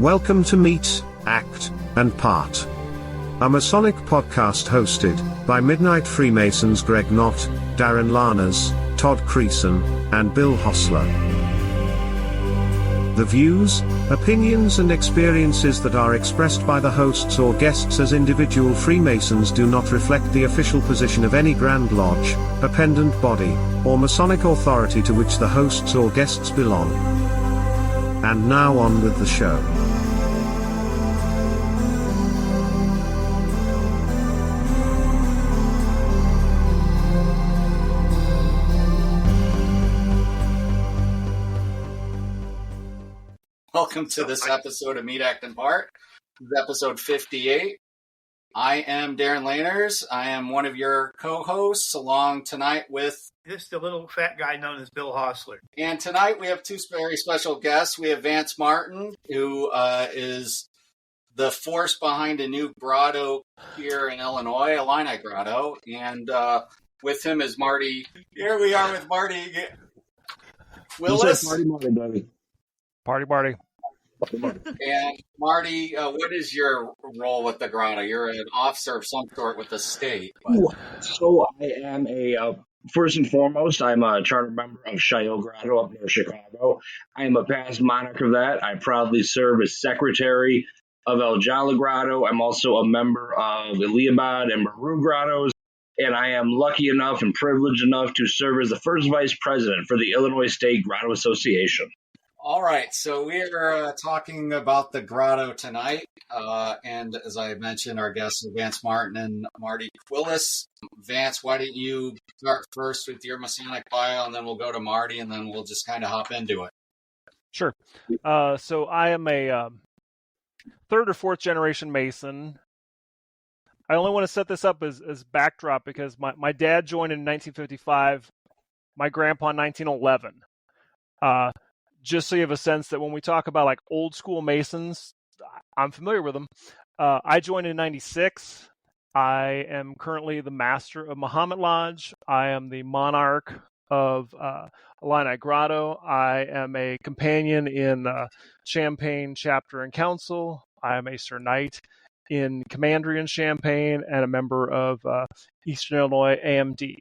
Welcome to Meet, Act, and Part, a Masonic podcast hosted by Midnight Freemasons Greg Knott, Darren Larners, Todd Creason, and Bill Hostler. The views, opinions and experiences that are expressed by the hosts or guests as individual Freemasons do not reflect the official position of any Grand Lodge, appendant body, or Masonic authority to which the hosts or guests belong. And now on with the show. Welcome to this episode of Meet, Act, and Part. This is episode 58. I am Darren Laners. I am one of your co-hosts along tonight with... This is the little fat guy known as Bill Hostler. And tonight we have two very special guests. We have Vance Martin, who is the force behind a new grotto here in Illinois, Illini Grotto. And with him is Marty. Here we are with Marty Willis. Marty, baby. Party. And Marty, what is your role with the Grotto? You're an officer of some sort with the state. But... So I am first and foremost, I'm a charter member of Shiloh Grotto up near Chicago. I am a past monarch of that. I proudly serve as secretary of El Jala Grotto. I'm also a member of Eliabad and Meru Grottos. And I am lucky enough and privileged enough to serve as the first vice president for the Illinois State Grotto Association. All right, so we're talking about the Grotto tonight, and as I mentioned, our guests are Vance Martin and Marty Willis. Vance, why don't you start first with your Masonic bio, and then we'll go to Marty, and then we'll just kind of hop into it. Sure. So I am a third or fourth generation Mason. I only want to set this up as backdrop because my dad joined in 1955, my grandpa in 1911. Just so you have a sense that when we talk about like old school Masons, I'm familiar with them. I joined in 96. I am currently the master of Muhammad Lodge. I am the monarch of Illini Grotto. I am a companion in Champaign Chapter and Council. I am a Sir Knight in Commandery in Champaign and a member of Eastern Illinois AMD.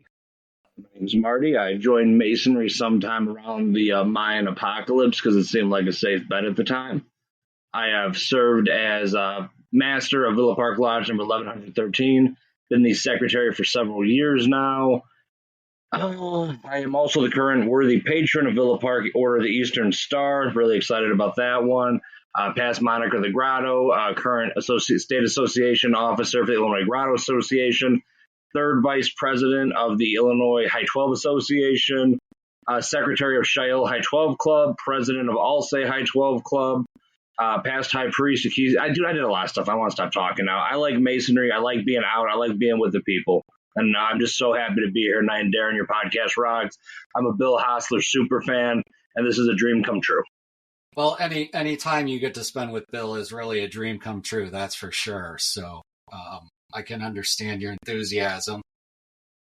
My name's Marty. I joined Masonry sometime around the Mayan apocalypse because it seemed like a safe bet at the time. I have served as master of Villa Park Lodge number 1113, been the secretary for several years now. I am also the current worthy patron of Villa Park Order of the Eastern Star. Really excited about that one. Past monarch of the Grotto, current state association officer for the Illinois Grotto Association. Third vice president of the Illinois High 12 Association, secretary of Shiloh High 12 Club, president of Alsay High 12 Club, past high priest. I did a lot of stuff. I want to stop talking now. I like Masonry. I like being out. I like being with the people. And I'm just so happy to be here tonight. And Darren, your podcast rocks. I'm a Bill Hostler super fan, and this is a dream come true. Well, any time you get to spend with Bill is really a dream come true. That's for sure. So, I can understand your enthusiasm.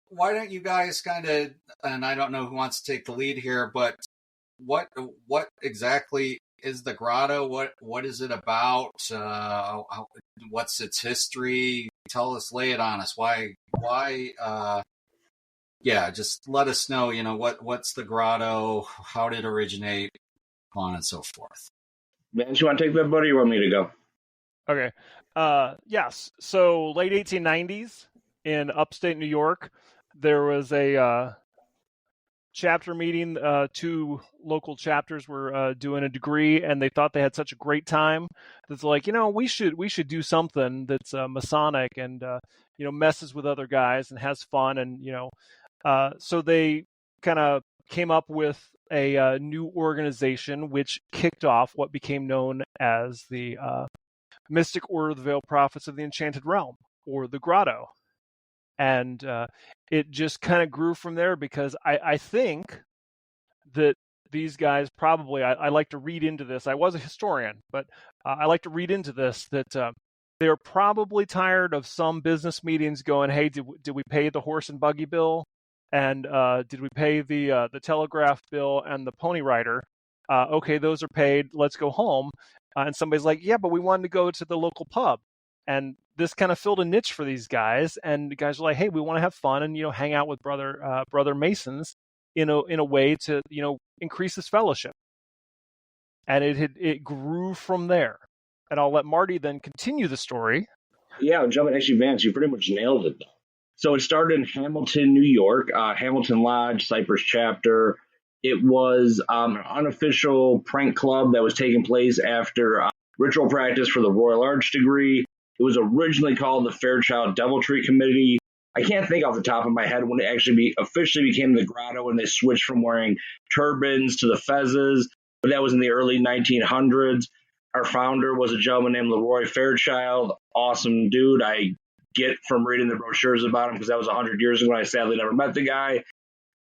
Why don't you guys kind of, and I don't know who wants to take the lead here, but what exactly is the Grotto? What is it about? What's its history? Tell us, lay it on us. Why? Just let us know, what's the Grotto? How did it originate? So on and so forth. Vance, you want to take that, buddy, or you want me to go? Okay. Yes. So late 1890s in upstate New York, there was a chapter meeting. Two local chapters were doing a degree, and they thought they had such a great time that's like, we should do something that's Masonic and messes with other guys and has fun, and so they kind of came up with a new organization which kicked off what became known as the Mystic Order of the Veiled Prophets of the Enchanted Realm, or the Grotto. And it just kind of grew from there because I think that these guys probably, I like to read into this. I was a historian, but I like to read into this that they're probably tired of some business meetings going, hey, did we pay the horse and buggy bill? And did we pay the telegraph bill and the pony rider? Okay, those are paid. Let's go home. And somebody's like, yeah, but we wanted to go to the local pub. And this kind of filled a niche for these guys. And the guys were like, hey, we want to have fun and, hang out with brother Masons in a way to, increase this fellowship. And it grew from there. And I'll let Marty then continue the story. Yeah, jumping actually, Vance, you pretty much nailed it, though. So it started in Hamilton, New York, Hamilton Lodge, Cypress chapter. It was an unofficial prank club that was taking place after ritual practice for the Royal Arch degree. It was originally called the Fairchild Deviltry Committee. I can't think off the top of my head when it actually officially became the Grotto and they switched from wearing turbans to the fezzes, but that was in the early 1900s. Our founder was a gentleman named Leroy Fairchild. Awesome dude. I get from reading the brochures about him because that was 100 years ago and I sadly never met the guy.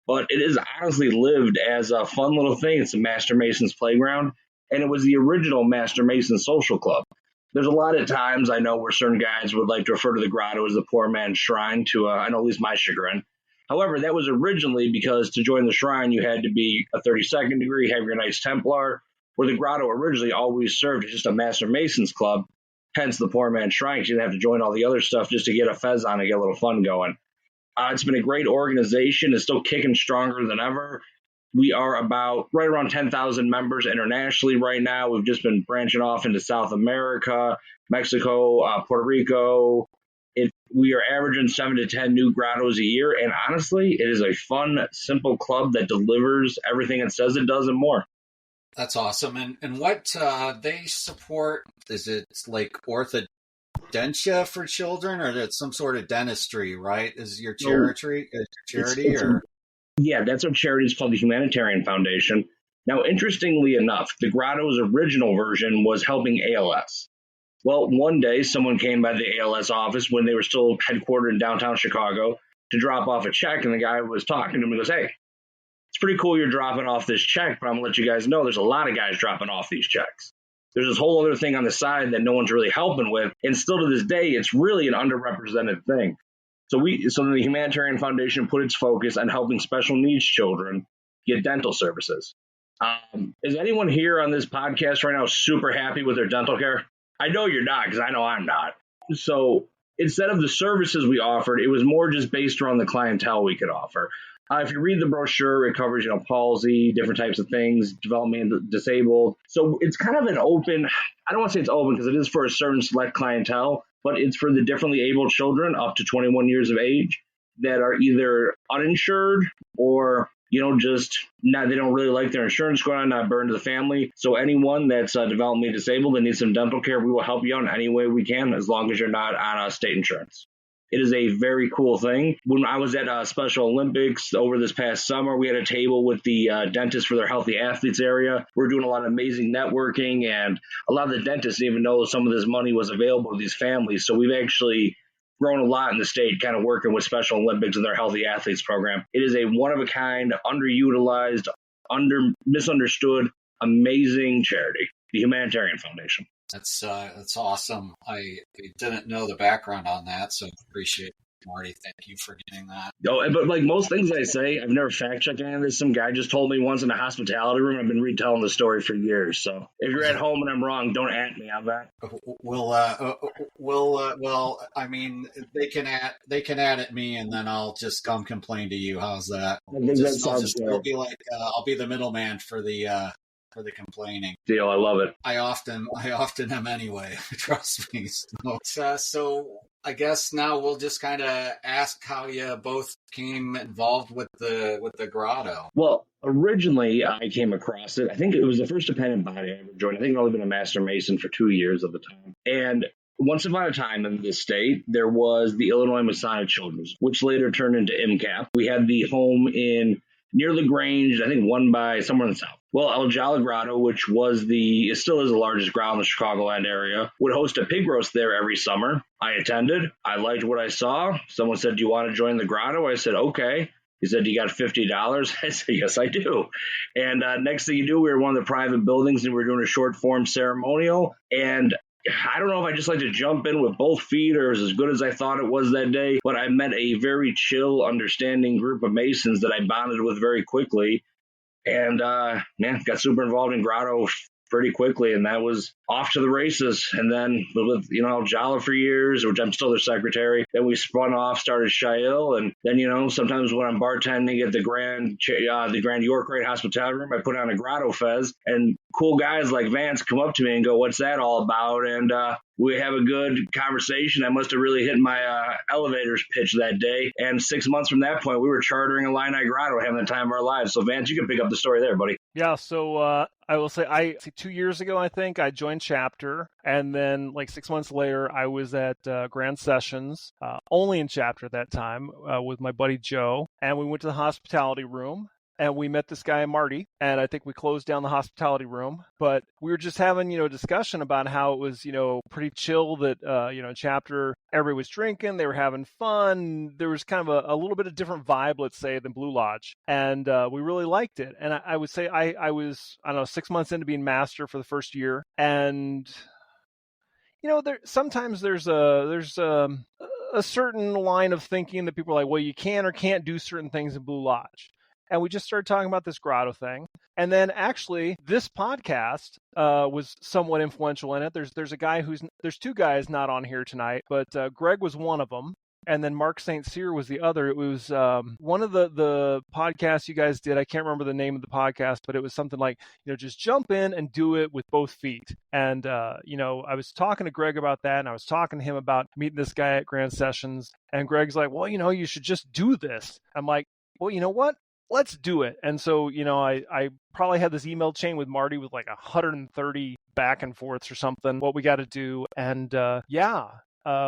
But it is honestly lived as a fun little thing. It's a Master Mason's playground, and it was the original Master Mason social club. There's a lot of times I know where certain guys would like to refer to the Grotto as the poor man's shrine to, I know at least my chagrin. However, that was originally because to join the shrine, you had to be a 32nd degree, have your Knights Templar, where the Grotto originally always served as just a Master Mason's club, hence the poor man's shrine, because you didn't have to join all the other stuff just to get a fez on and get a little fun going. It's been a great organization. It's still kicking stronger than ever. We are about right around 10,000 members internationally right now. We've just been branching off into South America, Mexico, Puerto Rico. We are averaging 7 to 10 new grottos a year. And honestly, it is a fun, simple club that delivers everything it says it does and more. That's awesome. And what they support, is it like orthodontia for children, or that's some sort of dentistry, right? Is your charity or? Yeah, that's our charity. It's called the Humanitarian Foundation. Now, interestingly enough, the Grotto's original version was helping ALS. Well, one day someone came by the ALS office when they were still headquartered in downtown Chicago to drop off a check, and the guy was talking to him and goes, hey, it's pretty cool you're dropping off this check, but I'm going to let you guys know there's a lot of guys dropping off these checks. There's this whole other thing on the side that no one's really helping with, and still to this day, it's really an underrepresented thing. So the Humanitarian Foundation put its focus on helping special needs children get dental services. Is anyone here on this podcast right now super happy with their dental care? I know you're not, because I know I'm not. So instead of the services we offered, it was more just based around the clientele we could offer. If you read the brochure, it covers, palsy, different types of things, developmentally disabled. So it's kind of an open, I don't want to say it's open because it is for a certain select clientele, but it's for the differently abled children up to 21 years of age that are either uninsured or, just not, they don't really like their insurance going on, not burden to the family. So anyone that's developmentally disabled and needs some dental care, we will help you out in any way we can, as long as you're not on state insurance. It is a very cool thing. When I was at Special Olympics over this past summer, we had a table with the dentists for their Healthy Athletes area. We're doing a lot of amazing networking, and a lot of the dentists didn't even know some of this money was available to these families. So we've actually grown a lot in the state, kind of working with Special Olympics and their Healthy Athletes program. It is a one-of-a-kind, underutilized, misunderstood, amazing charity, the Humanitarian Foundation. That's awesome. I didn't know the background on that, so appreciate it, Marty. Thank you for getting that. Oh, but like most things I say, I've never fact-checked any of this. Some guy just told me once in a hospitality room. I've been retelling the story for years. So if you're at home and I'm wrong, don't at me on that. Well, I mean, they can at me, and then I'll just come complain to you. How's that? I'll be the middleman for the complaining. Deal, I love it. I often am anyway. Trust me. So I guess now we'll just kind of ask how you both came involved with the Grotto. Well, originally I came across it. I think it was the first dependent body I ever joined. I think I'd only been a Master Mason for 2 years at the time. And once upon a time in this state, there was the Illinois Masonic Children's, which later turned into MCAP. We had the home in near LaGrange, I think one by somewhere in the south. Well, El Jala Grotto, which it still is the largest grotto in the Chicagoland area, would host a pig roast there every summer. I attended. I liked what I saw. Someone said, do you want to join the grotto? I said, okay. He said, you got $50? I said, yes, I do. And next thing you do, we were in one of the private buildings and we were doing a short form ceremonial. And I don't know if I just like to jump in with both feet or it was as good as I thought it was that day, but I met a very chill, understanding group of Masons that I bonded with very quickly. And, got super involved in Grotto pretty quickly, and that was off to the races. And then with Jala for years, which I'm still their secretary, then we spun off, started Shail, and then sometimes when I'm bartending at the Grand York Rate Hospitality Room, I put on a Grotto Fez, and cool guys like Vance come up to me and go, "What's that all about?" And we have a good conversation. I must have really hit my elevator's pitch that day. And 6 months from that point, we were chartering a Illini Grotto, having the time of our lives. So, Vance, you can pick up the story there, buddy. Yeah, so I will say, 2 years ago, I think, I joined Chapter. And then, like 6 months later, I was at Grand Sessions, only in Chapter at that time, with my buddy Joe. And we went to the hospitality room. And we met this guy, Marty, and I think we closed down the hospitality room. But we were just having, a discussion about how it was, pretty chill that, Chapter, everybody was drinking, they were having fun. There was kind of a little bit of different vibe, let's say, than Blue Lodge. And we really liked it. And I would say I was, 6 months into being master for the first year. And, sometimes there's a certain line of thinking that people are like, well, you can or can't do certain things in Blue Lodge. And we just started talking about this Grotto thing. And then actually this podcast was somewhat influential in it. There's a guy there's two guys not on here tonight, but Greg was one of them. And then Mark St. Cyr was the other. It was one of the podcasts you guys did. I can't remember the name of the podcast, but it was something like, just jump in and do it with both feet. And, I was talking to Greg about that, and I was talking to him about meeting this guy at Grand Sessions. And Greg's like, well, you should just do this. I'm like, well, you know what? Let's do it. And so, I probably had this email chain with Marty with like 130 back and forths or something, what we got to do. And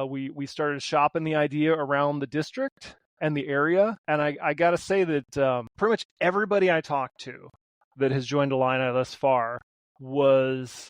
we started shopping the idea around the district and the area. And I got to say that pretty much everybody I talked to that has joined Illini thus far was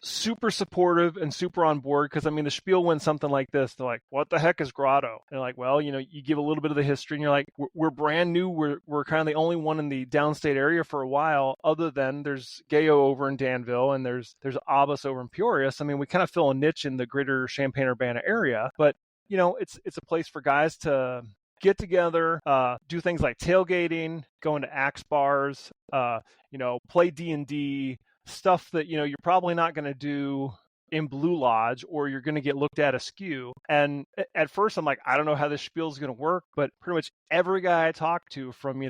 super supportive and super on board, because the spiel went something like this. They're like, what the heck is Grotto? And they're like, well, you give a little bit of the history, and you're like, we're brand new, we're kind of the only one in the downstate area for a while, other than there's Gayo over in Danville and there's Abbas over in Peoria. So, we kind of fill a niche in the greater Champaign-Urbana area, but it's a place for guys to get together, do things like tailgating, go into axe bars, play D&D, stuff that you're probably not going to do in Blue Lodge, or you're going to get looked at askew. And at first I'm like, I don't know how this spiel is going to work, but pretty much every guy I talked to, from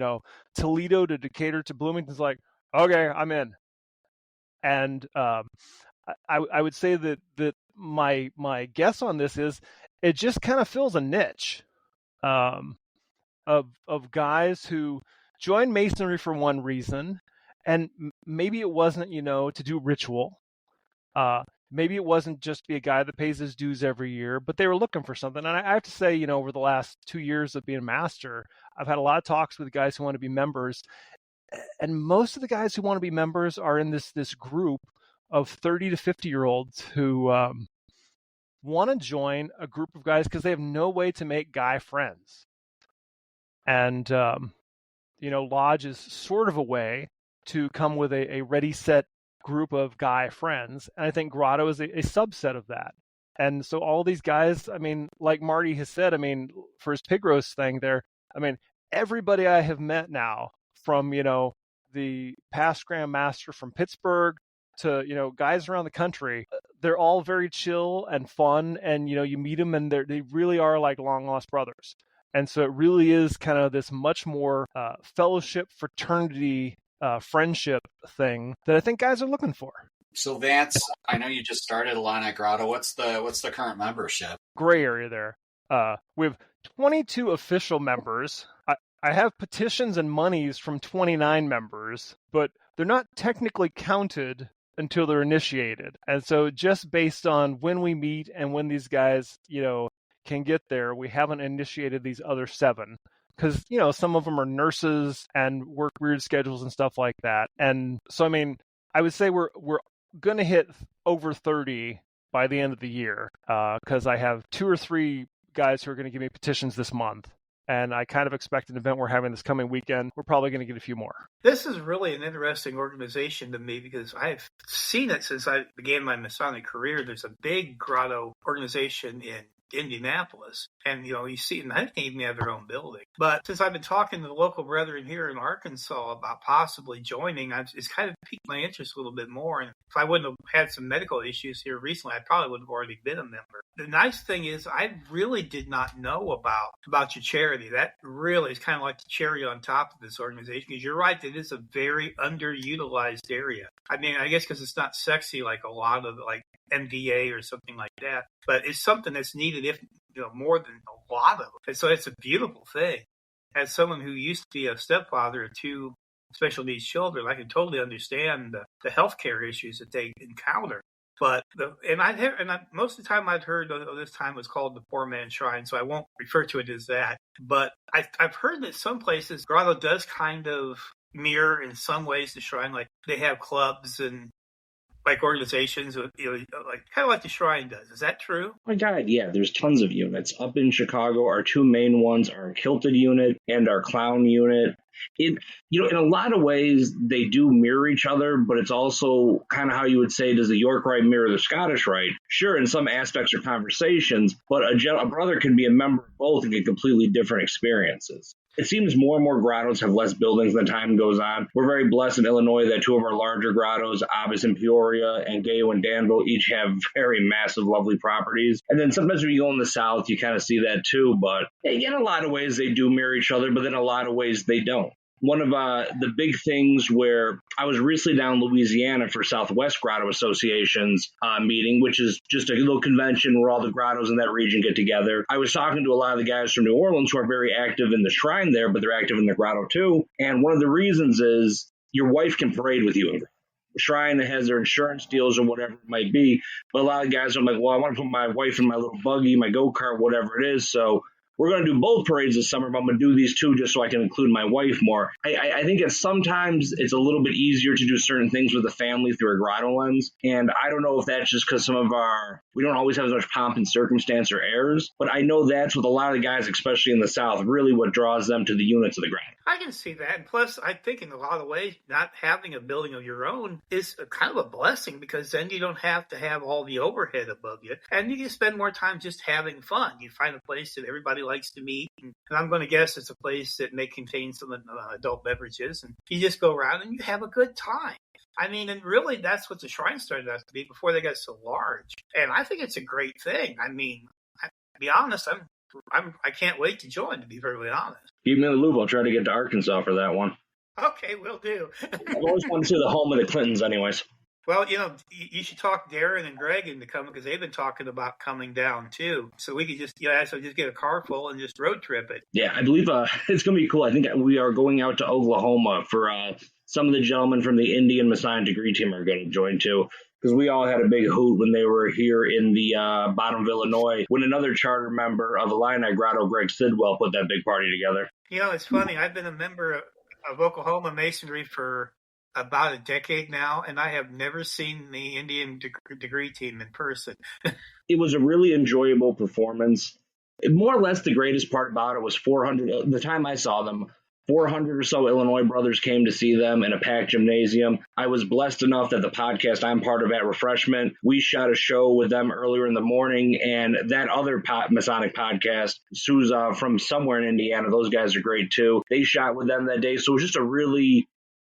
Toledo to Decatur to Bloomington's like, okay, I'm in. And I would say that my guess on this is it just kind of fills a niche of guys who join Masonry for one reason. And maybe it wasn't, to do ritual. Maybe it wasn't just to be a guy that pays his dues every year, but they were looking for something. And I have to say, over the last 2 years of being a master, I've had a lot of talks with guys who want to be members. And most of the guys who want to be members are in this group of 30 to 50-year-olds who want to join a group of guys because they have no way to make guy friends. And, Lodge is sort of a way to come with a ready, set group of guy friends. And I think Grotto is a subset of that. And so all these guys, like Marty has said, for his pig roast thing there, everybody I have met now, from, the past Grand Master from Pittsburgh to, guys around the country, they're all very chill and fun. And, you meet them and they really are like long lost brothers. And so it really is kind of this much more fellowship, fraternity, friendship thing that I think guys are looking for. So Vance, I know you just started Illini Grotto. What's the current membership? Gray area there. We have 22 official members. I have petitions and monies from 29 members, but they're not technically counted until they're initiated. And so just based on when we meet and when these guys, can get there, we haven't initiated these other 7. Because, some of them are nurses and work weird schedules and stuff like that. And so, I would say we're going to hit over 30 by the end of the year, because I have 2 or 3 guys who are going to give me petitions this month. And I kind of expect an event we're having this coming weekend, we're probably going to get a few more. This is really an interesting organization to me, because I've seen it since I began my Masonic career. There's a big Grotto organization in Indianapolis. And, you see, and I think they even have their own building. But since I've been talking to the local brethren here in Arkansas about possibly joining, it's kind of piqued my interest a little bit more. And if I wouldn't have had some medical issues here recently, I probably would have already been a member. The nice thing is I really did not know about your charity. That really is kind of like the cherry on top of this organization, because you're right, it is a very underutilized area. I mean, I guess because it's not sexy like a lot of like MDA or something like that, but it's something that's needed, if more than a lot of it. And so it's a beautiful thing. As someone who used to be a stepfather of two special needs children, I can totally understand the healthcare issues that they encounter. But most of the time I'd heard this time was called the Poor Man's Shrine, so I won't refer to it as that. But I've heard that some places Grotto does kind of mirror in some ways the shrine, like they have clubs and like organizations, like kind of like the Shrine does. Is that true? Oh my God, yeah. There's tons of units up in Chicago. Our two main ones are our Kilted unit and our Clown unit. In a lot of ways they do mirror each other, but it's also kind of how you would say, does the York Rite mirror the Scottish Rite? Sure, in some aspects or conversations, but a brother can be a member of both and get completely different experiences. It seems more and more grottos have less buildings than time goes on. We're very blessed in Illinois that two of our larger grottos, Abbas and Peoria, and Gayo and Danville, each have very massive, lovely properties. And then sometimes when you go in the South, you kind of see that too. But in a lot of ways, they do mirror each other, but in a lot of ways, they don't. One of the big things where I was recently down in Louisiana for Southwest Grotto Association's meeting, which is just a little convention where all the grottos in that region get together. I was talking to a lot of the guys from New Orleans who are very active in the shrine there, but they're active in the grotto too. And one of the reasons is your wife can parade with you in grotto. Shrine has their insurance deals or whatever it might be. But a lot of guys are like, well, I want to put my wife in my little buggy, my go-kart, whatever it is. So we're going to do both parades this summer, but I'm going to do these two just so I can include my wife more. I think sometimes it's a little bit easier to do certain things with the family through a grotto lens. And I don't know if that's just because we don't always have as much pomp and circumstance or airs, but I know that's with a lot of the guys, especially in the South, really what draws them to the units of the grotto. I can see that. And plus, I think in a lot of ways, not having a building of your own is kind of a blessing, because then you don't have to have all the overhead above you. And you can spend more time just having fun. You find a place that everybody likes to meet. And I'm going to guess it's a place that may contain some adult beverages. And you just go around and you have a good time. I mean, and really, that's what the Shrine started out to be before they got so large. And I think it's a great thing. I mean, to be honest, I can't wait to join, to be perfectly honest. Keep me in the loop. I'll try to get to Arkansas for that one. Okay, will do. I've always wanted to see the home of the Clintons anyways. Well, you should talk Darren and Greg into coming, because they've been talking about coming down too. So we could just, just get a car full and just road trip it. Yeah, I believe it's going to be cool. I think we are going out to Oklahoma for some of the gentlemen from the Indian Masonic degree team are going to join too. Because we all had a big hoot when they were here in the bottom of Illinois, when another charter member of Illini Grotto, Greg Sidwell, put that big party together. It's funny. I've been a member of Oklahoma Masonry for about a decade now, and I have never seen the Indian degree team in person. It was a really enjoyable performance. More or less the greatest part about it was 400, the time I saw them, 400 or so Illinois brothers came to see them in a packed gymnasium. I was blessed enough that the podcast I'm part of at Refreshment, we shot a show with them earlier in the morning, and that other Masonic podcast, Sousa from somewhere in Indiana, those guys are great too. They shot with them that day, so it was just a really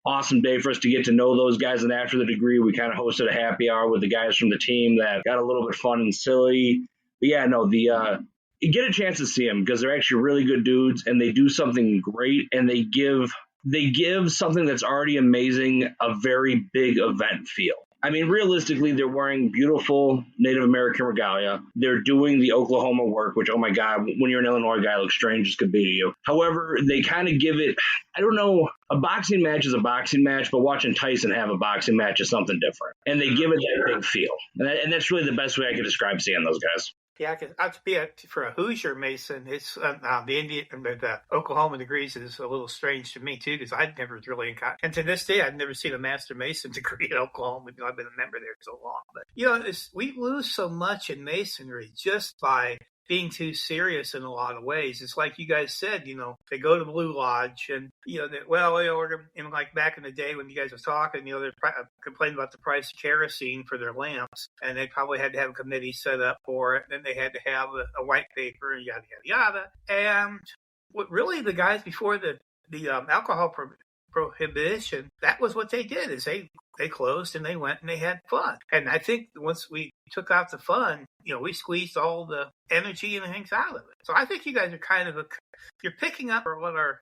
awesome day for us to get to know those guys. And after the degree, we kind of hosted a happy hour with the guys from the team that got a little bit fun and silly. But yeah, no, you get a chance to see them because they're actually really good dudes, and they do something great, and they give something that's already amazing a very big event feel. I mean, realistically, they're wearing beautiful Native American regalia. They're doing the Oklahoma work, which, oh my God, when you're an Illinois guy, it looks strange as could be to you. However, they kind of give it, I don't know, a boxing match is a boxing match, but watching Tyson have a boxing match is something different. And they give it that big feel. And that's really the best way I could describe seeing those guys. Yeah, for a Hoosier Mason, it's the Oklahoma degrees is a little strange to me too, because I'd never really encountered, and to this day I've never seen a Master Mason degree in Oklahoma. I've been a member there so long, but we lose so much in Masonry just by being too serious in a lot of ways. It's like you guys said, they go to Blue Lodge and, like back in the day when you guys was talking, they're complaining about the price of kerosene for their lamps, and they probably had to have a committee set up for it. Then they had to have a white paper and yada, yada, yada. And what really the guys before the alcohol prohibition, that was what they did, is they closed and they went and they had fun. And I think once we took out the fun, we squeezed all the energy and things out of it. So I think you guys are kind of you're picking up what our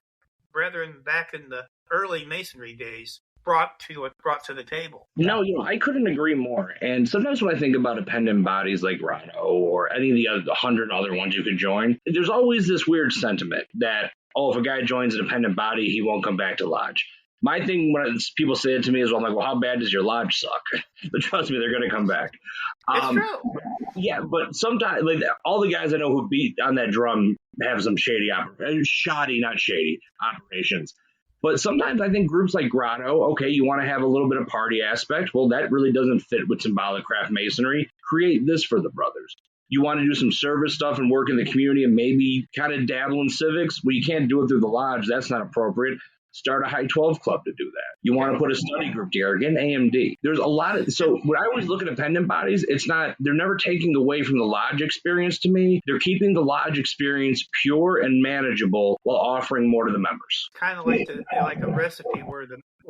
brethren back in the early masonry days brought to the table. No, I couldn't agree more. And sometimes when I think about dependent bodies like Grotto or any of the 100 other ones you could join, there's always this weird sentiment that, if a guy joins a dependent body, he won't come back to lodge. My thing when people say it to me is, I'm like, well, how bad does your lodge suck? But trust me, they're going to come back. It's true. Yeah, but sometimes, like, all the guys I know who beat on that drum have some shoddy operations. But sometimes I think groups like Grotto, okay, you want to have a little bit of party aspect. Well, that really doesn't fit with symbolic craft masonry. Create this for the brothers. You want to do some service stuff and work in the community and maybe kind of dabble in civics? Well, you can't do it through the lodge. That's not appropriate. Start a high 12 club to do that. You want to put a study group together, get an AMD. There's a lot of, so when I always look at dependent bodies, they're never taking away from the lodge experience to me. They're keeping the lodge experience pure and manageable while offering more to the members. Kind of like a recipe where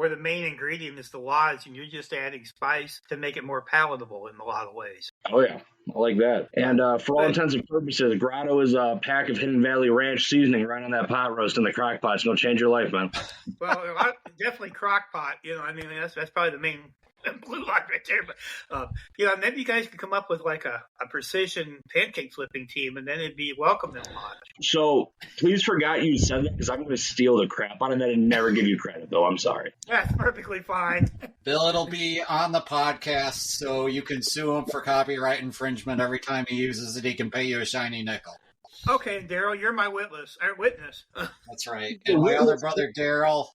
the main ingredient is the lodge and you're just adding spice to make it more palatable in a lot of ways. Oh, yeah. I like that. And for all intents and purposes, Grotto is a pack of Hidden Valley Ranch seasoning right on that pot roast in the crock pot. It's going to change your life, man. Well, definitely crock pot. That's probably the main Blue Lodge right there. But, maybe you guys could come up with like a precision pancake flipping team, and then it'd be welcome in Lodge. So please forgot you said that, because I'm going to steal the crap out of that and never give you credit, though. I'm sorry. That's perfectly fine. Bill, it'll be on the podcast, so you can sue him for copyright infringement every time he uses it. He can pay you a shiny nickel. Okay, Daryl, you're my witness. That's right. And my other brother, Daryl,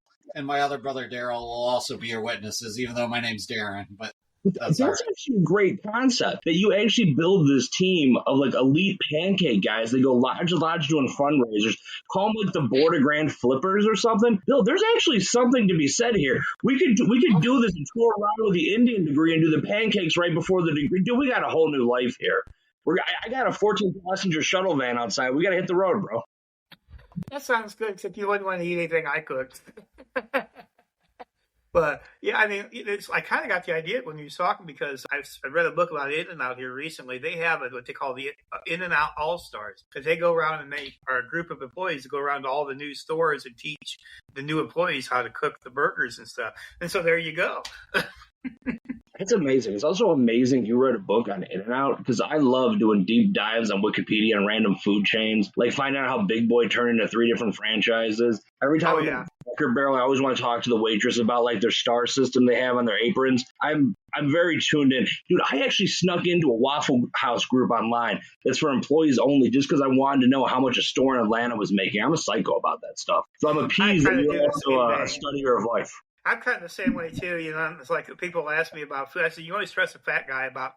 will also be your witnesses, even though my name's Darren. But that's actually a great concept, that you actually build this team of like elite pancake guys. They go lodge to lodge doing fundraisers. Call them like the Border Grand Flippers or something. Bill, there's actually something to be said here. We could do this and tour around with the Indian degree and do the pancakes right before the degree. Dude, we got a whole new life here. I got a 14-passenger shuttle van outside. We got to hit the road, bro. That sounds good, except you wouldn't want to eat anything I cooked. But, yeah, I kind of got the idea when you were talking, because I read a book about In-N-Out here recently. They have what they call the In-N-Out All-Stars, because they go around and they are a group of employees that go around to all the new stores and teach the new employees how to cook the burgers and stuff. And so there you go. It's amazing. It's also amazing you wrote a book on In-N-Out, because I love doing deep dives on Wikipedia and random food chains, like finding out how Big Boy turned into 3 different franchises. Every time I go to Cracker Barrel, I always want to talk to the waitress about like their star system they have on their aprons. I'm very tuned in. Dude, I actually snuck into a Waffle House group online that's for employees only, just because I wanted to know how much a store in Atlanta was making. I'm a psycho about that stuff. So I'm appeased that you're also a studier of life. I'm kind of the same way too. It's like people ask me about food. I said, you always trust a fat guy about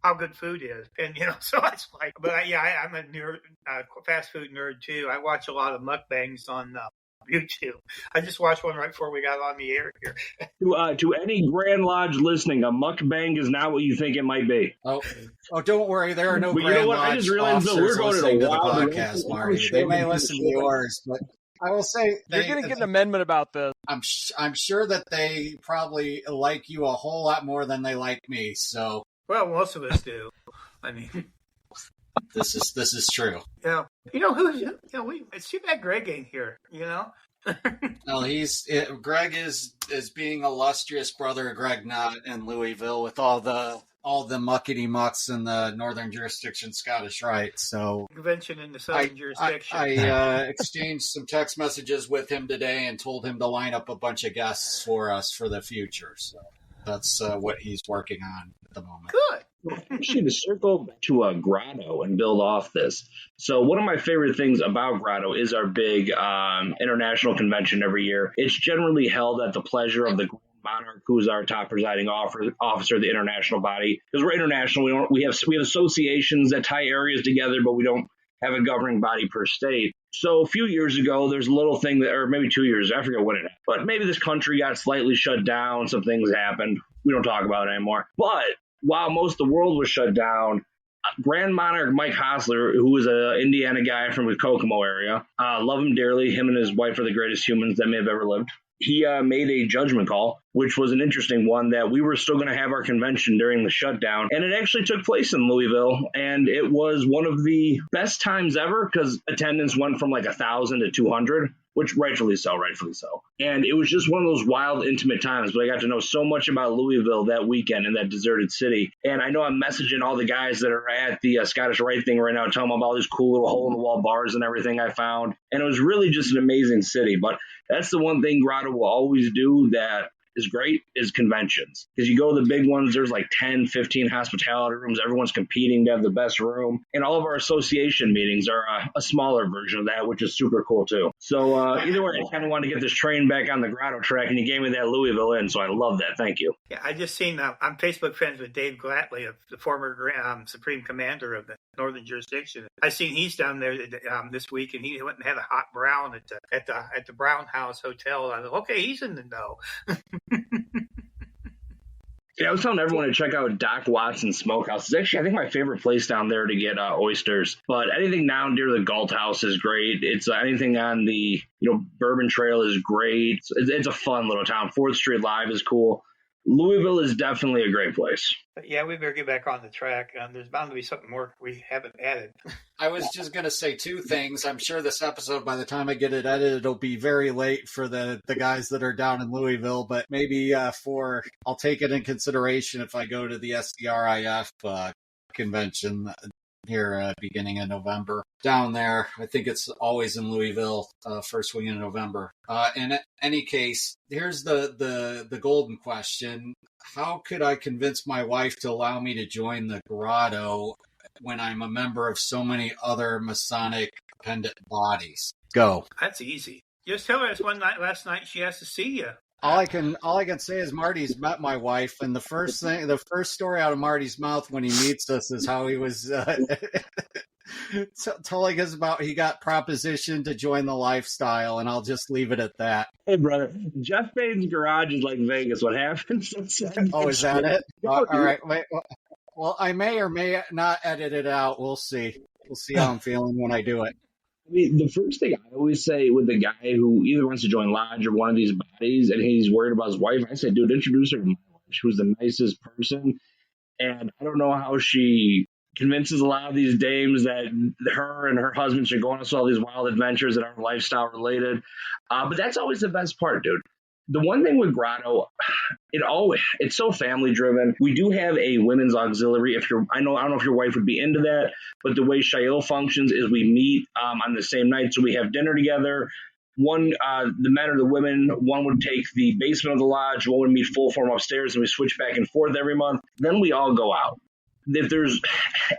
how good food is, and so it's like. But I'm a nerd, fast food nerd too. I watch a lot of mukbangs on YouTube. I just watched one right before we got on the air here. To any Grand Lodge listening, a mukbang is not what you think it might be. Oh, don't worry. There are no but Grand you know what? Lodge I just realized officers we're going listening to the wild podcast, Marty. They may listen to yours, but I will say you're going to get an amendment about this. I'm sure that they probably like you a whole lot more than they like me. So, well, most of us do. this is true. Yeah, it's too bad Greg ain't here. No, Greg is being illustrious brother Greg Knott in Louisville with all the muckety mucks in the Northern Jurisdiction Scottish Rite. So convention in the Southern Jurisdiction. I exchanged some text messages with him today and told him to line up a bunch of guests for us for the future. So that's what he's working on at the moment. Good. Actually, to circle to Grotto and build off this. So one of my favorite things about Grotto is our big international convention every year. It's generally held at the pleasure of the Grand Monarch, who's our top presiding officer of the international body. Because we're international, we have associations that tie areas together, but we don't have a governing body per state. So a few years ago, there's a little thing that, or maybe 2 years, I forget when it happened, but maybe this country got slightly shut down. Some things happened. We don't talk about it anymore. But while most of the world was shut down, Grand Monarch Mike Hostler, who was an Indiana guy from the Kokomo area, love him dearly. Him and his wife are the greatest humans that may have ever lived. He made a judgment call, which was an interesting one, that we were still going to have our convention during the shutdown. And it actually took place in Louisville. And it was one of the best times ever because attendance went from like 1,000 to 200, which rightfully so. And it was just one of those wild, intimate times. But I got to know so much about Louisville that weekend in that deserted city. And I know I'm messaging all the guys that are at the Scottish Rite thing right now, telling them about all these cool little hole-in-the-wall bars and everything I found. And it was really just an amazing city. But that's the one thing Grotto will always do that is great is conventions. Because you go to the big ones, there's like 10, 15 hospitality rooms. Everyone's competing to have the best room. And all of our association meetings are a smaller version of that, which is super cool too. So either way, I kind of want to get this train back on the Grotto track, and you gave me that Louisville in, so I love that. Thank you. Yeah, I just seen, I'm Facebook friends with Dave Glatley, the former Supreme Commander of the Northern Jurisdiction. I seen he's down there this week, and he went and had a hot brown at the Brown House Hotel. I thought, okay, he's in the know. Yeah, I was telling everyone to check out Doc Watson's Smokehouse. It's actually, I think, my favorite place down there to get oysters. But anything down near the Galt House is great. It's anything on the Bourbon Trail is great. It's a fun little town. 4th Street Live is cool. Louisville is definitely a great place. Yeah, we better get back on the track. There's bound to be something more we haven't added. I was just going to say 2 things. I'm sure this episode, by the time I get it edited, it'll be very late for the guys that are down in Louisville, but maybe I'll take it in consideration if I go to the SDRIF convention here beginning of November down there. I think it's always in Louisville, first week in November. In any case, here's the golden question. How could I convince my wife to allow me to join the Grotto when I'm a member of so many other Masonic dependent bodies? Go. That's easy. Just tell her it's last night she has to see you. All I can say is Marty's met my wife, and the first story out of Marty's mouth when he meets us is how he was telling us about he got propositioned to join the lifestyle, and I'll just leave it at that. Hey, brother, Jeff Bain's garage is like Vegas. What happens? Oh, is that it? All right. Wait. Well, I may or may not edit it out. We'll see. We'll see how I'm feeling when I do it. I mean, the first thing I always say with the guy who either wants to join Lodge or one of these bodies and he's worried about his wife, I say, dude, introduce her to my wife. She was the nicest person. And I don't know how she convinces a lot of these dames that her and her husband should go on us all these wild adventures that aren't lifestyle related. But that's always the best part, dude. The one thing with Grotto, it's so family driven. We do have a women's auxiliary. I don't know if your wife would be into that, but the way Shail functions is we meet on the same night, so we have dinner together. One, the men or the women, one would take the basement of the lodge, one would meet full form upstairs, and we switch back and forth every month. Then we all go out.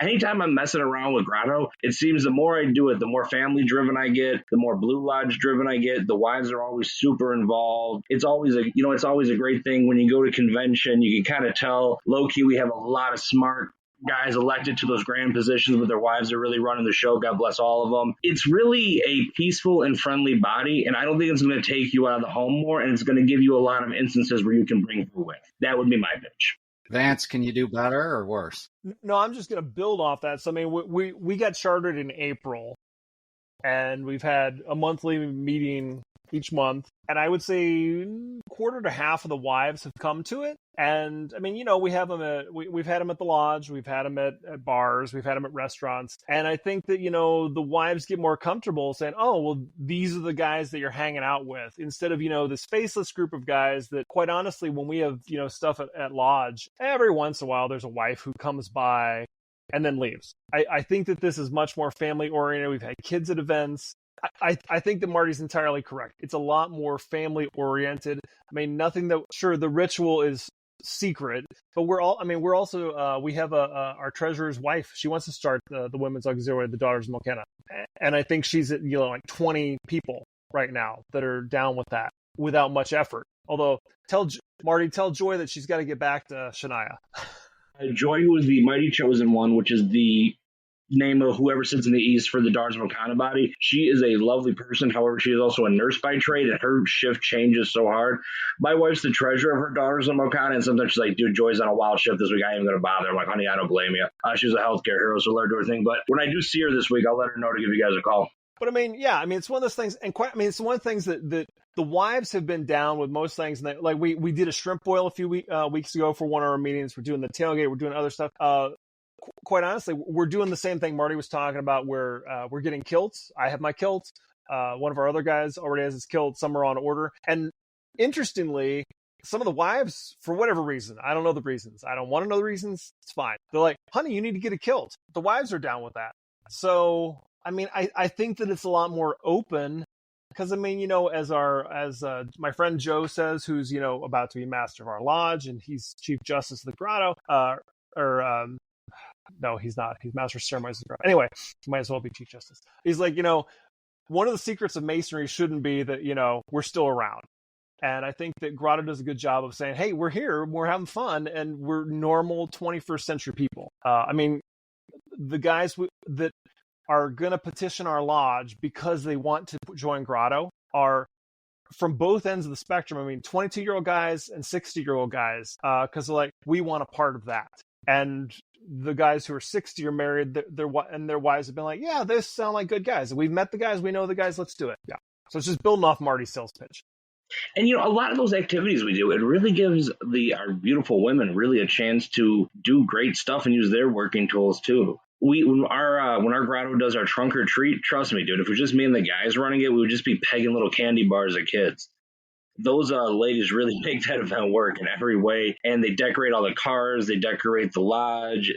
Anytime I'm messing around with Grotto, it seems the more I do it, the more family driven I get, the more Blue Lodge driven I get. The wives are always super involved. It's always a great thing when you go to convention. You can kind of tell low key we have a lot of smart guys elected to those grand positions, but their wives are really running the show. God bless all of them. It's really a peaceful and friendly body, and I don't think it's going to take you out of the home more, and it's going to give you a lot of instances where you can bring her with. That would be my pitch. Vance, can you do better or worse? No, I'm just going to build off that. So, I mean, we got chartered in April, and we've had a monthly meeting each month. And I would say quarter to half of the wives have come to it. And I mean, we have them we've had them at the lodge, we've had them at bars, we've had them at restaurants. And I think that, the wives get more comfortable saying, oh, well, these are the guys that you're hanging out with, instead of, this faceless group of guys that, quite honestly, when we have, stuff at lodge, every once in a while, there's a wife who comes by and then leaves. I think that this is much more family oriented. We've had kids at events. I think that Marty's entirely correct. It's a lot more family oriented. I mean, sure, the ritual is secret, but we have our treasurer's wife. She wants to start the women's auxiliary, the Daughters of Mokenna. And I think she's at, like 20 people right now that are down with that without much effort. Although, Marty, tell Joy that she's got to get back to Shania. Joy, who is the Mighty Chosen One, which is the name of whoever sits in the east for the Daughters of Okana body. She is a lovely person. However, she is also a nurse by trade, and her shift changes so hard. My wife's the treasurer of her Daughters of Okana, and sometimes she's like, dude, Joy's on a wild shift this week. I ain't even going to bother. I'm like, honey, I don't blame you. She's a healthcare hero, so let her do her thing. But when I do see her this week, I'll let her know to give you guys a call. But I mean, yeah, I mean, it's one of those things, and it's one of the things that the wives have been down with most things. And like we did a shrimp boil a few weeks ago for one of our meetings. We're doing the tailgate. We're doing other stuff. Quite honestly, we're doing the same thing Marty was talking about, where we're getting kilts. I have my kilt. One of our other guys already has his kilt. Some are on order. And interestingly, some of the wives, for whatever reason, I don't know the reasons. I don't want to know the reasons. It's fine. They're like, honey, you need to get a kilt. The wives are down with that. So, I mean, I think that it's a lot more open. Because, I mean, as my friend Joe says, who's, about to be master of our lodge, and he's Chief Justice of the Grotto, no, he's not. He's master of ceremonies of the Grotto. Anyway, he might as well be Chief Justice. He's like, one of the secrets of Masonry shouldn't be that, we're still around. And I think that Grotto does a good job of saying, hey, we're here, we're having fun, and we're normal 21st century people. I mean, the guys that are going to petition our lodge because they want to join Grotto are from both ends of the spectrum. I mean, 22-year-old guys and 60-year-old guys, because they're like, we want a part of that. And the guys who are 60 are married, their wives have been like, yeah, they sound like good guys. We've met the guys, we know the guys, let's do it. Yeah. So it's just building off Marty's sales pitch. And, a lot of those activities we do, it really gives our beautiful women really a chance to do great stuff and use their working tools too. When our grotto does our trunk or treat, trust me, dude, if it was just me and the guys running it, we would just be pegging little candy bars at kids. Those ladies really make that event work in every way, and they decorate all the cars, they decorate the lodge.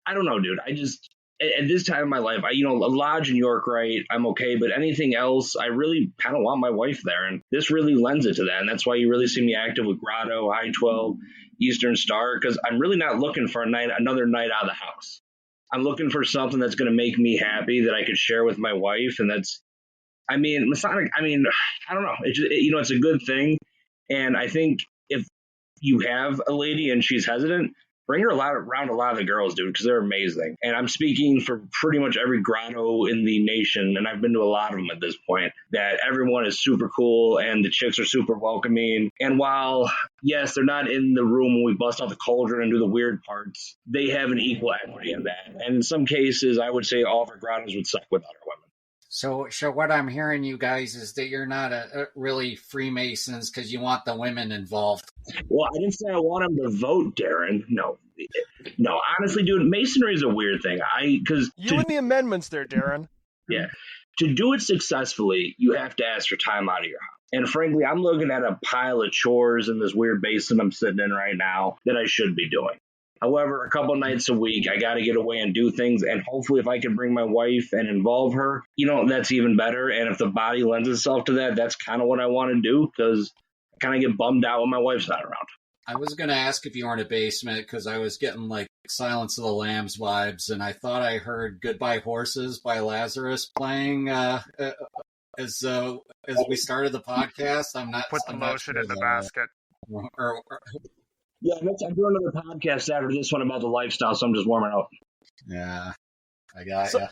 I don't know, dude. At this time of my life, a lodge in York, right, I'm okay, but anything else, I really kind of want my wife there, and this really lends it to that, and that's why you really see me active with Grotto, High 12, Eastern Star, because I'm really not looking for another night out of the house. I'm looking for something that's going to make me happy that I could share with my wife, and Masonic, I don't know. It's a good thing, and I think if you have a lady and she's hesitant, bring her around a lot of the girls, dude, because they're amazing. And I'm speaking for pretty much every grotto in the nation, and I've been to a lot of them at this point, that everyone is super cool and the chicks are super welcoming. And while, yes, they're not in the room when we bust out the cauldron and do the weird parts, they have an equal equity in that. And in some cases, I would say all of our grottos would suck without our women. So what I'm hearing, you guys, is that you're not really Freemasons because you want the women involved. Well, I didn't say I want them to vote, Darren. No, honestly, dude, Masonry is a weird thing. And the amendments there, Darren. Yeah. To do it successfully, you have to ask for time out of your house. And frankly, I'm looking at a pile of chores in this weird basement I'm sitting in right now that I should be doing. However, a couple nights a week, I got to get away and do things. And hopefully if I can bring my wife and involve her, that's even better. And if the body lends itself to that, that's kind of what I want to do, because I kind of get bummed out when my wife's not around. I was going to ask if you were in a basement because I was getting like Silence of the Lambs vibes. And I thought I heard Goodbye Horses by Lazarus playing as we started the podcast. Put the motion in the basket. Yeah, I'm doing another podcast after this one about the lifestyle, so I'm just warming up. Yeah, I got you.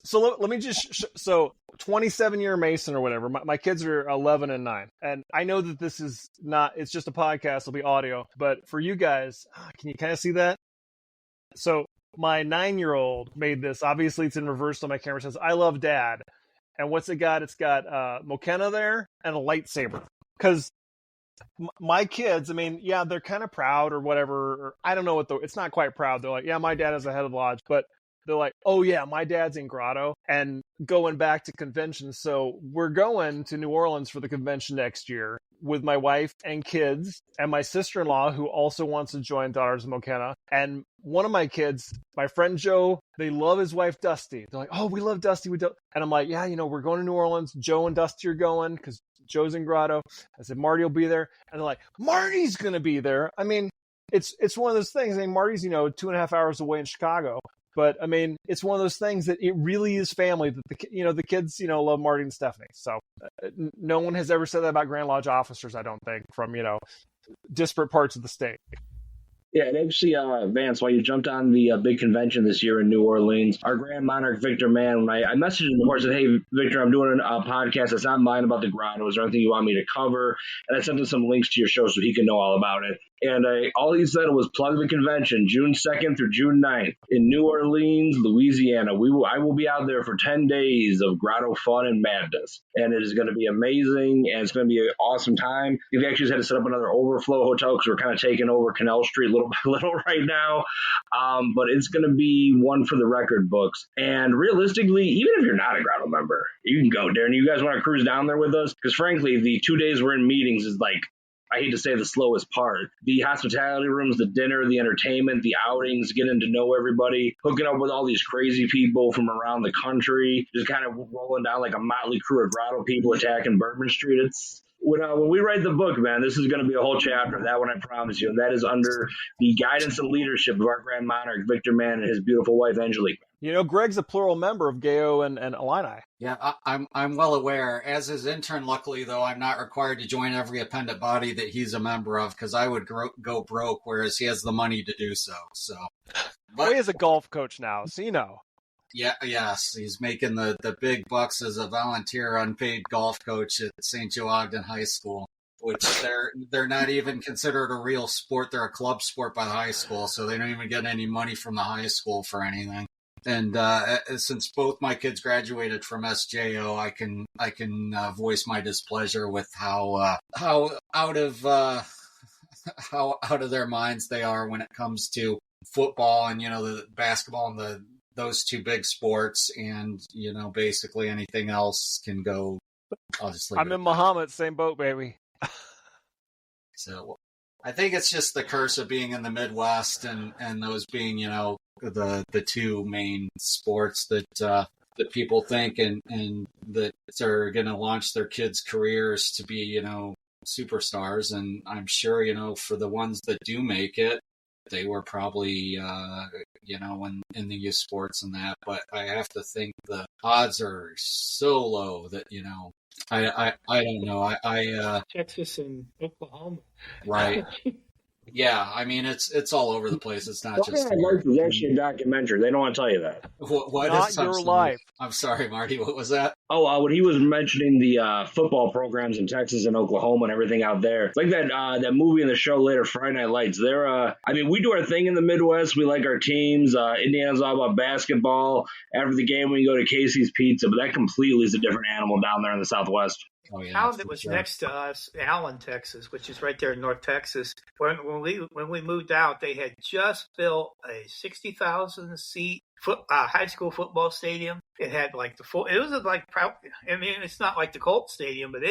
So let me just... So 27-year Mason or whatever, my kids are 11 and 9. And I know that this is not... It's just a podcast, it'll be audio. But for you guys, can you kind of see that? So my 9-year-old made this. Obviously, it's in reverse on my camera. It says, I love Dad. And what's it got? It's got McKenna there and a lightsaber. Because... my kids, they're kind of proud or whatever. Or I don't know it's not quite proud. They're like, yeah, my dad is the head of the lodge, but they're like, oh yeah, my dad's in Grotto and going back to conventions. So we're going to New Orleans for the convention next year with my wife and kids and my sister-in-law who also wants to join Daughters of McKenna. And one of my kids, my friend Joe, they love his wife Dusty. They're like, oh, we love Dusty. And I'm like, yeah, we're going to New Orleans. Joe and Dusty are going because Joe's in Grotto. I said, Marty will be there. And they're like, Marty's going to be there. It's one of those things. Marty's, 2.5 hours away in Chicago. But I mean, it's one of those things that it really is family. That the kids love Marty and Stephanie. So no one has ever said that about Grand Lodge officers. I don't think from disparate parts of the state. Yeah, and actually, Vance, while you jumped on the big convention this year in New Orleans, our Grand Monarch Victor Mann, when I messaged him before, I said, "Hey, Victor, I'm doing a podcast. It's not mine about the Grotto. Is there anything you want me to cover?" And I sent him some links to your show so he can know all about it. And all he said was plug the convention, June 2nd through June 9th in New Orleans, Louisiana. I will be out there for 10 days of Grotto fun and madness. And it is going to be amazing, and it's going to be an awesome time. We've actually had to set up another overflow hotel because we're kind of taking over Canal Street little by little right now. But it's going to be one for the record books. And realistically, even if you're not a Grotto member, you can go, Darren. You guys want to cruise down there with us? Because frankly, the 2 days we're in meetings is like, I hate to say the slowest part. The hospitality rooms, the dinner, the entertainment, the outings, getting to know everybody, hooking up with all these crazy people from around the country, just kind of rolling down like a motley crew of Grotto people attacking Bourbon Street. It's when we write the book, man, this is going to be a whole chapter. That one I promise you. And that is under the guidance and leadership of our Grand Monarch, Victor Mann, and his beautiful wife, Angelique. Greg's a plural member of Gayo and Illini. Yeah, I'm well aware. As his intern, luckily, though, I'm not required to join every appendant body that he's a member of because I would go broke, whereas he has the money to do so. But he is a golf coach now, so Yeah, yes, he's making the big bucks as a volunteer unpaid golf coach at St. Joe Ogden High School, which they're not even considered a real sport. They're a club sport by the high school, so they don't even get any money from the high school for anything. And since both my kids graduated from SJO, I can voice my displeasure with how out of their minds they are when it comes to football and the basketball and those two big sports, and basically anything else can go. I'll just leave I'm in Muhammad, same boat, baby. So I think it's just the curse of being in the Midwest and those being the two main sports that people think and that are going to launch their kids' careers to be superstars. And I'm sure for the ones that do make it, they were probably in the youth sports and that. But I have to think the odds are so low that I don't know. Texas and Oklahoma. Right. Yeah, I mean it's all over the place. It's not just. Life is actually a documentary. They don't want to tell you that. What not is your life? I'm sorry, Marty. What was that? Oh, when he was mentioning the football programs in Texas and Oklahoma and everything out there, it's like that movie and the show later, Friday Night Lights. We do our thing in the Midwest. We like our teams. Indiana's all about basketball. After the game, we can go to Casey's Pizza, but that completely is a different animal down there in the Southwest. Oh, yeah, town that was next to us, Allen, Texas, which is right there in North Texas. When we moved out, they had just built a 60,000 seat high school football stadium. It had like it was like, I mean, it's not like the Colt Stadium, but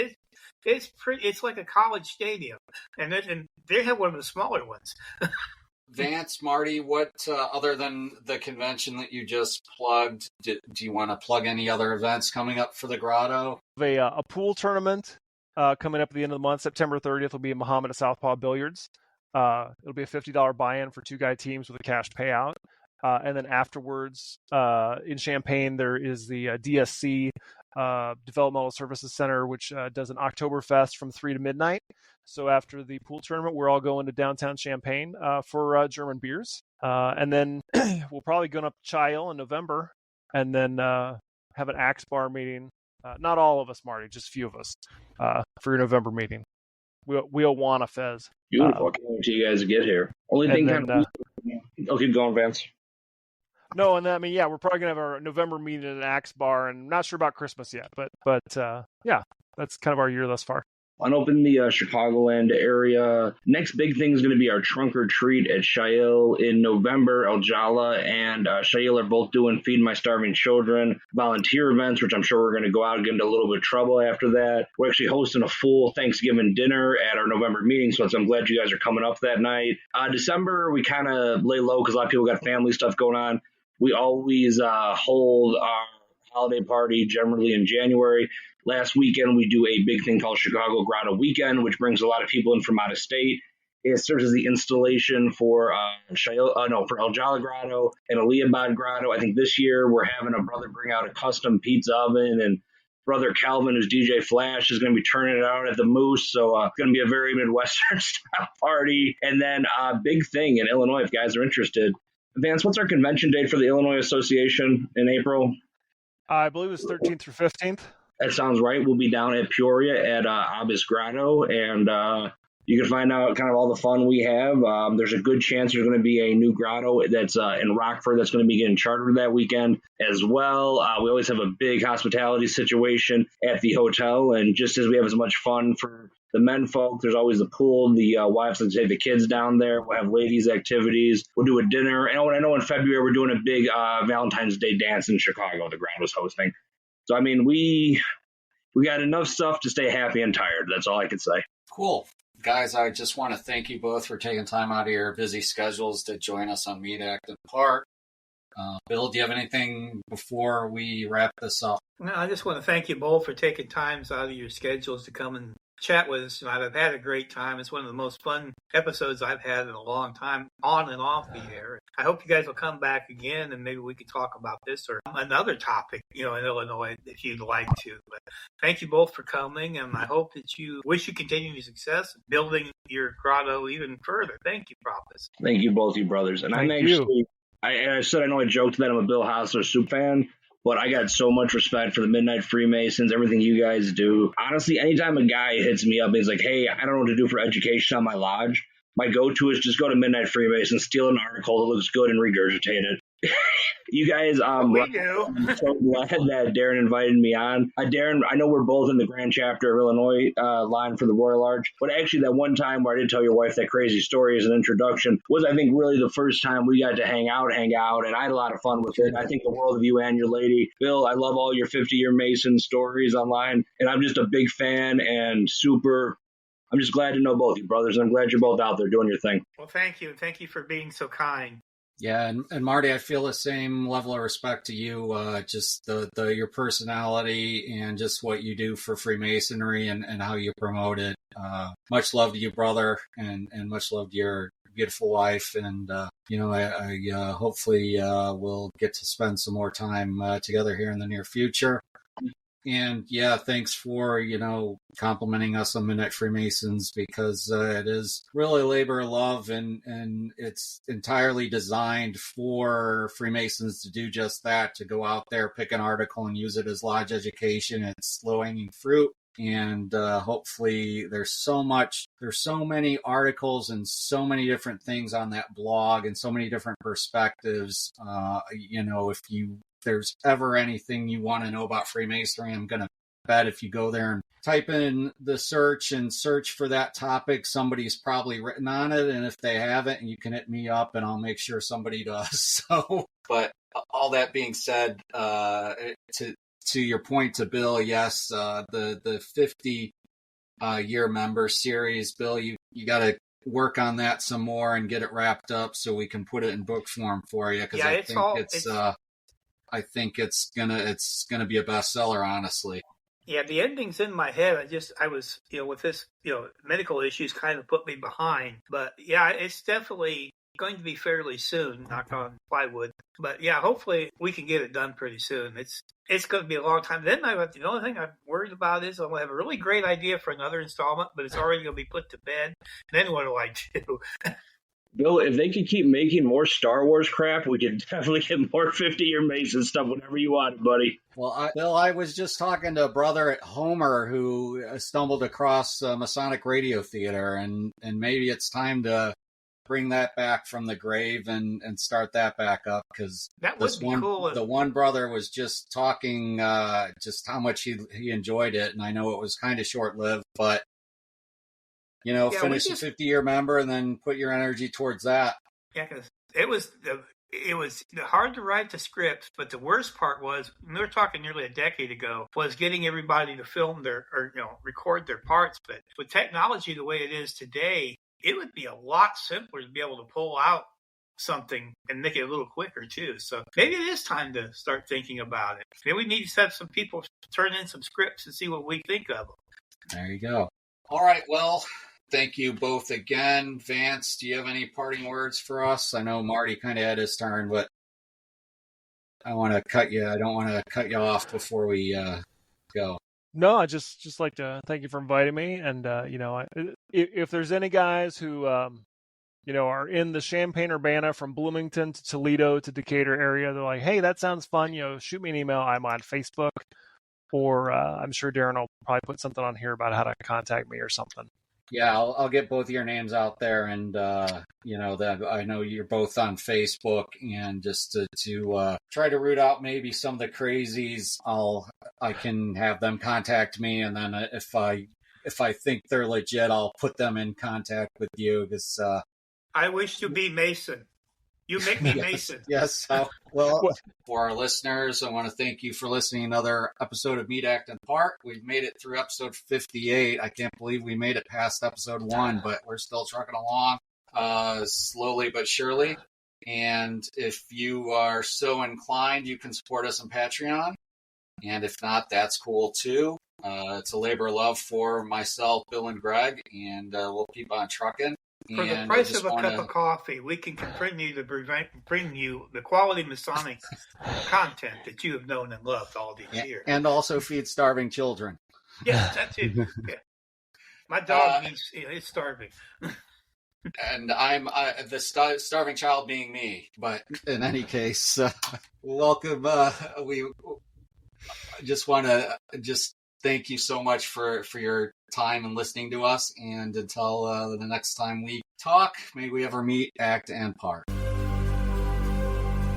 it's pretty. It's like a college stadium, and they have one of the smaller ones. Vance, Marty, what other than the convention that you just plugged, do you want to plug any other events coming up for the Grotto? A pool tournament coming up at the end of the month. September 30th will be in Muhammad at Southpaw Billiards. It'll be a $50 buy-in for 2-guy teams with a cash payout. And then afterwards, in Champaign, there is the DSC Developmental Services Center, which does an Oktoberfest from 3 to midnight. So after the pool tournament, we're all going to downtown Champaign for German beers. And then we'll probably go up to Child in November and then have an Axe Bar meeting. Not all of us, Marty, just a few of us for your November meeting. We'll want a Fez. Beautiful. I can't wait till you guys get here. Only thing keep going, Vance. No, and we're probably gonna have our November meeting at an Axe Bar, and I'm not sure about Christmas yet, but that's kind of our year thus far. On up in the Chicagoland area. Next big thing is going to be our trunk or treat at Shail in November. El Jala and Shail are both doing Feed My Starving Children volunteer events, which I'm sure we're going to go out and get into a little bit of trouble after that. We're actually hosting a full Thanksgiving dinner at our November meeting, so I'm glad you guys are coming up that night. December, we kind of lay low because a lot of people got family stuff going on. We always hold our holiday party generally in January. Last weekend, we do a big thing called Chicago Grotto Weekend, which brings a lot of people in from out of state. It serves as the installation for for El Jala Grotto and Aliabad Grotto. I think this year we're having a brother bring out a custom pizza oven, and brother Calvin, who's DJ Flash, is going to be turning it out at the Moose. So it's going to be a very Midwestern style party. And then big thing in Illinois, if guys are interested. Vance, what's our convention date for the Illinois Association in April? I believe it's 13th through 15th. That sounds right. We'll be down at Peoria at Abis Grotto, and you can find out kind of all the fun we have. There's a good chance there's going to be a new grotto that's in Rockford that's going to be getting chartered that weekend as well. We always have a big hospitality situation at the hotel, and just as we have as much fun for the men folk, there's always the pool. The wives like to take the kids down there. We'll have ladies' activities. We'll do a dinner. And I know in February we're doing a big Valentine's Day dance in Chicago. The grotto's hosting. So, I mean, we got enough stuff to stay happy and tired. That's all I can say. Cool. Guys, I just want to thank you both for taking time out of your busy schedules to join us on Meet Active Park. Bill, do you have anything before we wrap this up? No, I just want to thank you both for taking times out of your schedules to come and chat with us tonight. I've had a great time. It's one of the most fun episodes I've had in a long time, on and off the air. I hope you guys will come back again, and maybe we can talk about this or another topic, in Illinois, if you'd like to. But thank you both for coming, and I hope that you continued success building your grotto even further. Thank you, Prophets. Thank you, both you brothers. And I said I know I joked that I'm a Bill Hassler soup fan, but I got so much respect for the Midnight Freemasons, everything you guys do. Honestly, anytime a guy hits me up and he's like, hey, I don't know what to do for education on my lodge, my go-to is just go to Midnight Freemasons, steal an article that looks good, and regurgitate it. You guys, we do. I'm so glad that Darren invited me on. Darren, I know we're both in the Grand Chapter of Illinois line for the Royal Arch, but actually that one time where I did tell your wife that crazy story as an introduction was, I think, really the first time we got to hang out, and I had a lot of fun with it. I think the world of you and your lady. Bill, I love all your 50-year Mason stories online, and I'm just a big fan and I'm just glad to know both you brothers, and I'm glad you're both out there doing your thing. Well, thank you. Thank you for being so kind. Yeah, and Marty, I feel the same level of respect to you, just your personality and just what you do for Freemasonry and how you promote it. Much love to you, brother, and much love to your beautiful wife. And, I hopefully will get to spend some more time together here in the near future. And yeah, thanks for, complimenting us on Midnight Freemasons, because it is really labor of love, and it's entirely designed for Freemasons to do just that, to go out there, pick an article and use it as lodge education. It's low-hanging fruit. And hopefully there's so many articles and so many different things on that blog and so many different perspectives. If there's ever anything you want to know about Freemasonry, I'm going to bet if you go there and type in the search for that topic, somebody's probably written on it. And if they haven't, you can hit me up and I'll make sure somebody does. But all that being said, to your point to Bill, yes, the 50-year member series, Bill, you got to work on that some more and get it wrapped up so we can put it in book form for you. Because I think it's gonna be a bestseller, honestly. Yeah, the ending's in my head. I was, with this, medical issues kind of put me behind. But yeah, it's definitely going to be fairly soon, knock on plywood. But yeah, hopefully we can get it done pretty soon. It's going to be a long time. Then the only thing I'm worried about is I'll have a really great idea for another installment, but it's already going to be put to bed. Then what do I do? Bill, if they could keep making more Star Wars crap, we could definitely get more 50-year Mason stuff whenever you want, buddy. Well, Bill, I was just talking to a brother at Homer who stumbled across Masonic Radio Theater, and maybe it's time to bring that back from the grave and start that back up, because that would be cool. The one brother was just talking just how much he enjoyed it, and I know it was kind of short-lived, but finish a 50-year member and then put your energy towards that. Yeah, because it was hard to write the scripts, but the worst part was, we were talking nearly a decade ago, was getting everybody to film record their parts. But with technology the way it is today, it would be a lot simpler to be able to pull out something and make it a little quicker too. So maybe it is time to start thinking about it. Maybe we need to have some people turn in some scripts and see what we think of them. There you go. All right, well, thank you both again. Vance, do you have any parting words for us? I know Marty kind of had his turn, but I want to cut you. I don't want to cut you off before we go. No, I just like to thank you for inviting me. And if there's any guys who are in the Champaign-Urbana from Bloomington to Toledo to Decatur area, they're like, hey, that sounds fun. Shoot me an email. I'm on Facebook, or I'm sure Darren will probably put something on here about how to contact me or something. Yeah, I'll get both of your names out there, and that I know you're both on Facebook, and just to try to root out maybe some of the crazies, I can have them contact me, and then if I think they're legit, I'll put them in contact with you. Because I wish to be Mason. You make me Mason. Yes. Well, for our listeners, I want to thank you for listening to another episode of Meet, Act, and Part. We've made it through episode 58. I can't believe we made it past episode 1, but we're still trucking along slowly but surely. And if you are so inclined, you can support us on Patreon. And if not, that's cool too. It's a labor of love for myself, Bill, and Greg, and we'll keep on trucking. For the price of a cup of coffee, we can continue to bring you the quality Masonic content that you have known and loved all these years. And also feed starving children. Yes, that's it. Yeah. My dog is starving. And I'm the starving child being me. But in any case, welcome. We just want to thank you so much for your time and listening to us. And until the next time we talk, may we ever meet, act, and part.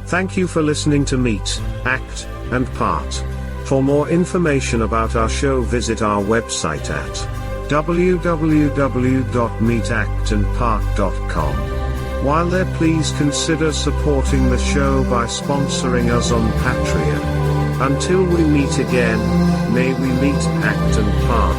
Thank you for listening to Meet, Act, and Part. For more information about our show, visit our website at www.meetactandpart.com. While there, please consider supporting the show by sponsoring us on Patreon. Until we meet again, may we meet, act, and part.